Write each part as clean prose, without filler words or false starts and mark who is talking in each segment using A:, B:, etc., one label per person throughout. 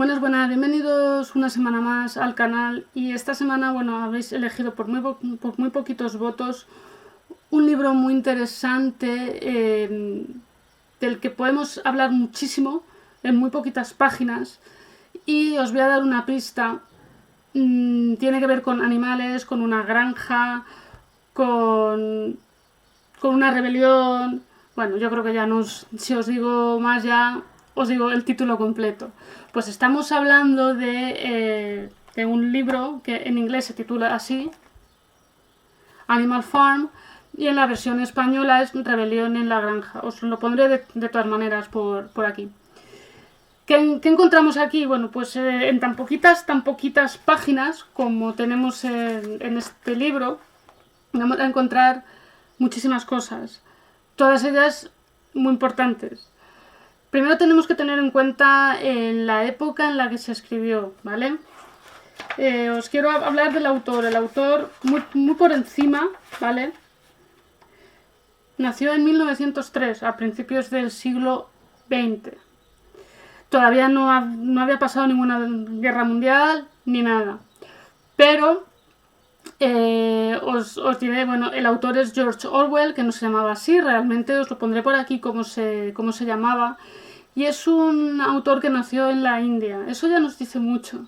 A: Buenas, bienvenidos una semana más al canal y esta semana, bueno, habéis elegido por muy poquitos votos un libro muy interesante del que podemos hablar muchísimo en muy poquitas páginas y os voy a dar una pista. Tiene que ver con animales, con una granja, con una rebelión. Bueno, yo creo que ya si os digo más ya os digo el título completo. Pues estamos hablando de un libro que en inglés se titula así, Animal Farm, y en la versión española es Rebelión en la granja. Os lo pondré de todas maneras por aquí. ¿Qué encontramos aquí? Bueno, pues en tan poquitas páginas como tenemos en este libro, vamos a encontrar muchísimas cosas, todas ellas muy importantes. Primero tenemos que tener en cuenta la época en la que se escribió, ¿vale? Os quiero hablar del autor. El autor, muy por encima, ¿vale? Nació en 1903, a principios del siglo XX. Todavía no había pasado ninguna guerra mundial ni nada. Pero os diré, bueno, el autor es George Orwell, que no se llamaba así, realmente os lo pondré por aquí cómo se llamaba. Y es un autor que nació en la India. Eso ya nos dice mucho.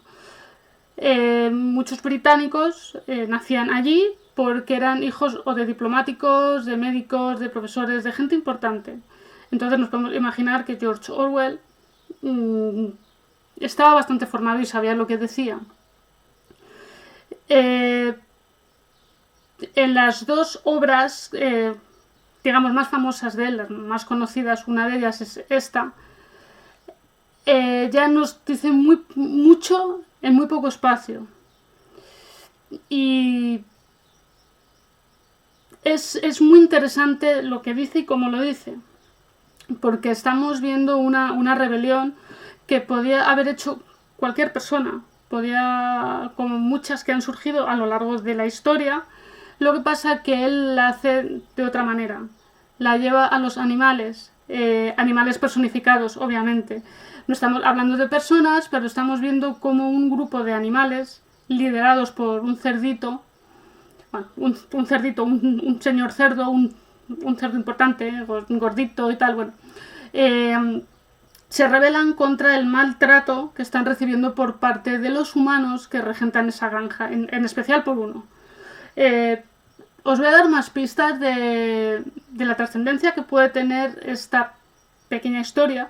A: Muchos británicos nacían allí porque eran hijos o de diplomáticos, de médicos, de profesores, de gente importante. Entonces nos podemos imaginar que George Orwell estaba bastante formado y sabía lo que decía. En las dos obras, digamos, más famosas de él, las más conocidas, una de ellas es esta, ya nos dice mucho en muy poco espacio. Y es muy interesante lo que dice y cómo lo dice, porque estamos viendo una rebelión que podía haber hecho cualquier persona, como muchas que han surgido a lo largo de la historia. Lo que pasa que él la hace de otra manera, la lleva a los animales, animales personificados, obviamente. No estamos hablando de personas, pero estamos viendo como un grupo de animales liderados por un cerdito, bueno, un cerdito, un señor cerdo, un cerdo importante, gordito y tal, bueno, se rebelan contra el maltrato que están recibiendo por parte de los humanos que regentan esa granja, en especial por uno. Os voy a dar más pistas de la trascendencia que puede tener esta pequeña historia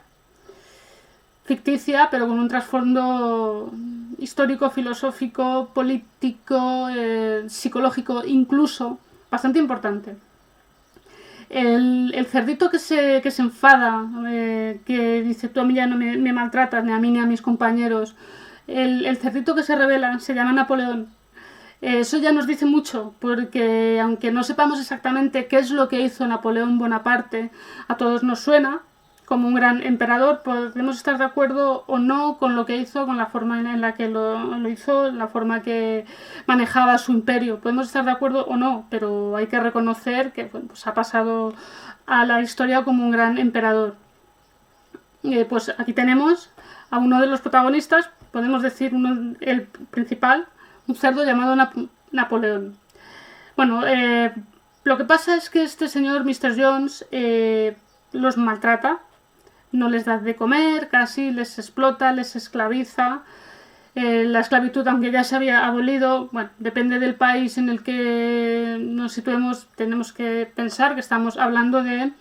A: ficticia, pero con un trasfondo histórico, filosófico, político, psicológico, incluso bastante importante. El cerdito que se enfada, que dice tú a mí ya no me maltratas, ni a mí ni a mis compañeros, el cerdito que se rebela se llama Napoleón. Eso ya nos dice mucho, porque aunque no sepamos exactamente qué es lo que hizo Napoleón Bonaparte, a todos nos suena como un gran emperador. Podemos estar de acuerdo o no con lo que hizo, con la forma en la que lo hizo, la forma que manejaba su imperio. Podemos estar de acuerdo o no, pero hay que reconocer que bueno, pues ha pasado a la historia como un gran emperador. Pues aquí tenemos a uno de los protagonistas, podemos decir el principal, un cerdo llamado Napoleón. Bueno, lo que pasa es que este señor Mr. Jones los maltrata, no les da de comer, casi les explota, les esclaviza. La esclavitud, aunque ya se había abolido, bueno, depende del país en el que nos situemos, tenemos que pensar que estamos hablando de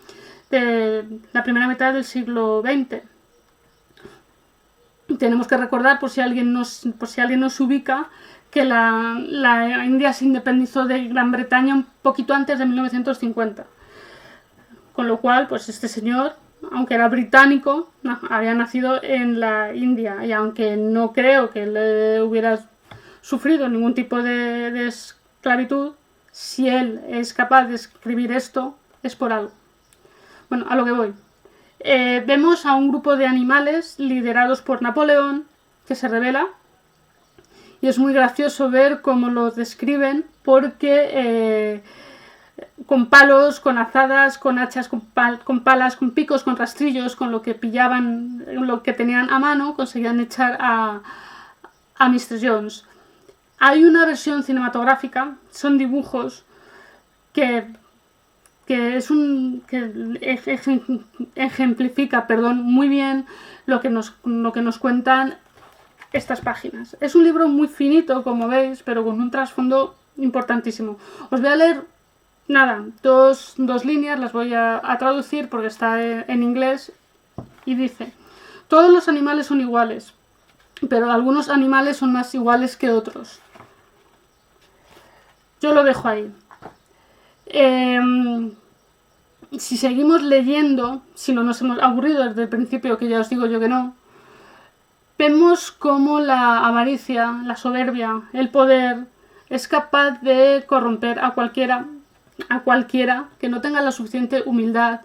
A: la primera mitad del siglo XX. Tenemos que recordar, por si alguien nos ubica, que la India se independizó de Gran Bretaña un poquito antes de 1950. Con lo cual, pues este señor, aunque era británico, había nacido en la India, y aunque no creo que le hubiera sufrido ningún tipo de esclavitud, si él es capaz de escribir esto, es por algo. Bueno, a lo que voy. Vemos a un grupo de animales liderados por Napoleón que se rebela, y es muy gracioso ver cómo lo describen, porque con palos, con azadas, con hachas, con palas, con picos, con rastrillos, con lo que pillaban, lo que tenían a mano, conseguían echar a Mr. Jones. Hay una versión cinematográfica, son dibujos que ejemplifica, muy bien lo que nos cuentan estas páginas. Es un libro muy finito, como veis, pero con un trasfondo importantísimo. Os voy a leer, dos líneas, las voy a traducir porque está en inglés, y dice: todos los animales son iguales, pero algunos animales son más iguales que otros. Yo lo dejo ahí. Si seguimos leyendo, si no nos hemos aburrido desde el principio, que ya os digo yo que no, vemos cómo la avaricia, la soberbia, el poder es capaz de corromper a cualquiera que no tenga la suficiente humildad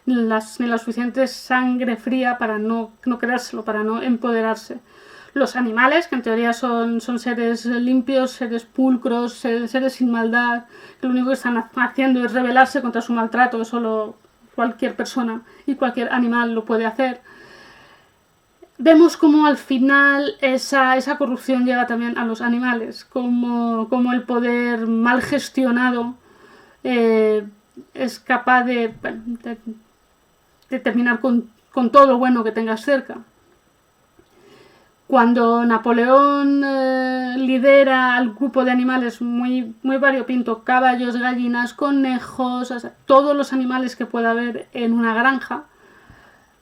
A: ni la suficiente sangre fría para no creérselo, para no empoderarse. Los animales, que en teoría son seres limpios, seres pulcros, seres sin maldad, que lo único que están haciendo es rebelarse contra su maltrato, que solo cualquier persona y cualquier animal lo puede hacer. Vemos como al final esa corrupción llega también a los animales, como el poder mal gestionado es capaz de terminar con todo lo bueno que tengas cerca. Cuando Napoleón lidera al grupo de animales muy variopinto, caballos, gallinas, conejos, o sea, todos los animales que pueda haber en una granja,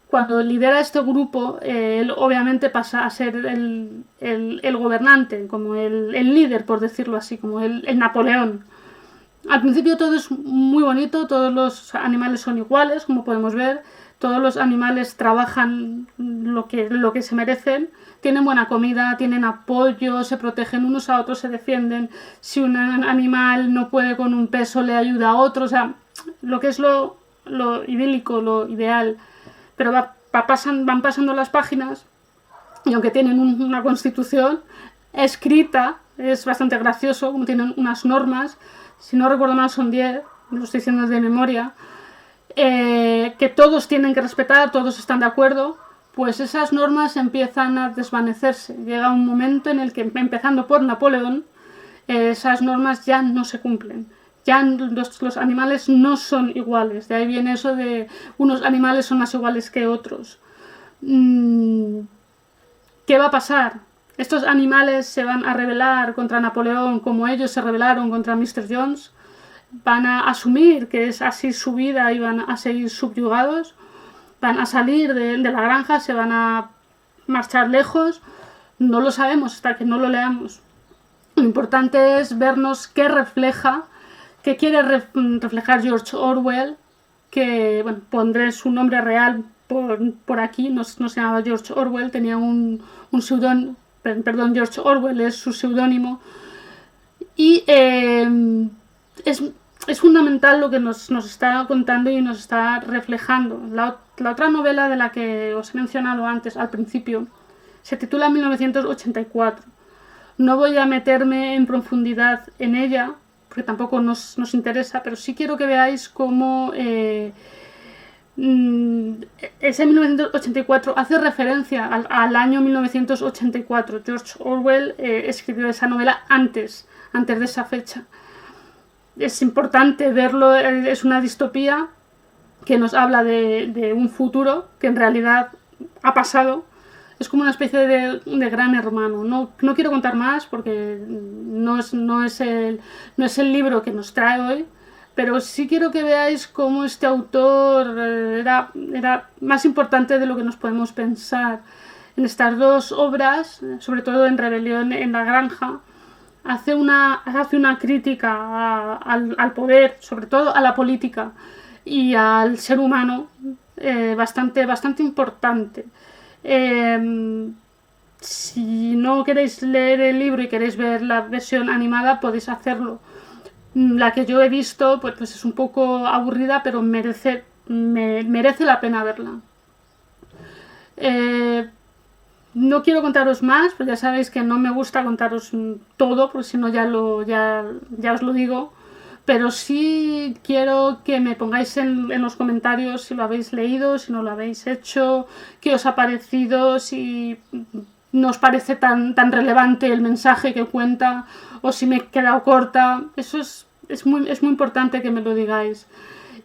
A: cuando lidera este grupo, él obviamente pasa a ser el gobernante, como el líder, por decirlo así, como el Napoleón. Al principio todo es muy bonito, todos los animales son iguales, como podemos ver, todos los animales trabajan lo que se merecen, tienen buena comida, tienen apoyo, se protegen unos a otros, se defienden. Si un animal no puede con un peso, le ayuda a otro, o sea, lo que es lo idílico, lo ideal. Pero van pasando las páginas y aunque tienen una constitución escrita, es bastante gracioso, como tienen unas normas, si no recuerdo mal son 10, lo estoy diciendo de memoria, que todos tienen que respetar, todos están de acuerdo, pues esas normas empiezan a desvanecerse. Llega un momento en el que, empezando por Napoleón, esas normas ya no se cumplen. Ya los animales no son iguales. De ahí viene eso de unos animales son más iguales que otros. ¿Qué va a pasar? Estos animales se van a rebelar contra Napoleón como ellos se rebelaron contra Mr. Jones. Van a asumir que es así su vida y van a seguir subyugados. Van a salir de la granja, se van a marchar lejos. No lo sabemos hasta que no lo leamos. Lo importante es vernos qué quiere reflejar George Orwell, que bueno, pondré su nombre real por aquí, no se llamaba George Orwell, tenía un seudónimo, perdón, George Orwell es su seudónimo, y es fundamental lo que nos está contando y nos está reflejando. La otra novela de la que os he mencionado antes, al principio, se titula 1984. No voy a meterme en profundidad en ella, porque tampoco nos interesa, pero sí quiero que veáis cómo ese 1984 hace referencia al año 1984. George Orwell escribió esa novela antes de esa fecha. Es importante verlo, es una distopía que nos habla de un futuro que en realidad ha pasado. Es como una especie de gran hermano. No quiero contar más porque no es el libro que nos trae hoy, pero sí quiero que veáis cómo este autor era más importante de lo que nos podemos pensar. En estas dos obras, sobre todo en Rebelión en la Granja, hace una crítica al poder, sobre todo a la política y al ser humano, bastante importante. Si no queréis leer el libro y queréis ver la versión animada, podéis hacerlo. La que yo he visto pues es un poco aburrida, pero merece la pena verla. No quiero contaros más, pues ya sabéis que no me gusta contaros todo, porque si no ya os lo digo. pero sí quiero que me pongáis en los comentarios si lo habéis leído, si no lo habéis hecho, qué os ha parecido, si no os parece tan relevante el mensaje que cuenta o si me he quedado corta. Eso es muy importante que me lo digáis.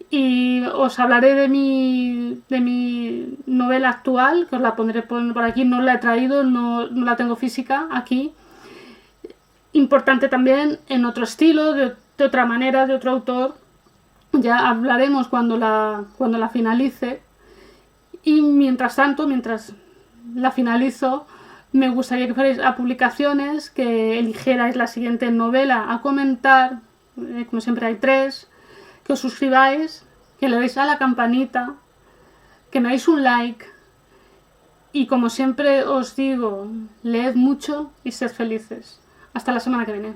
A: Y os hablaré de mi novela actual, que os la pondré por aquí. No la he traído, no la tengo física aquí. Importante también, en otro estilo, de otra manera, de otro autor. Ya hablaremos cuando la finalice. Y mientras tanto, mientras la finalizo, me gustaría que fuerais a publicaciones, que eligierais la siguiente novela a comentar, como siempre hay 3, que os suscribáis, que le deis a la campanita, que me deis un like y, como siempre os digo, leed mucho y sed felices. Hasta la semana que viene.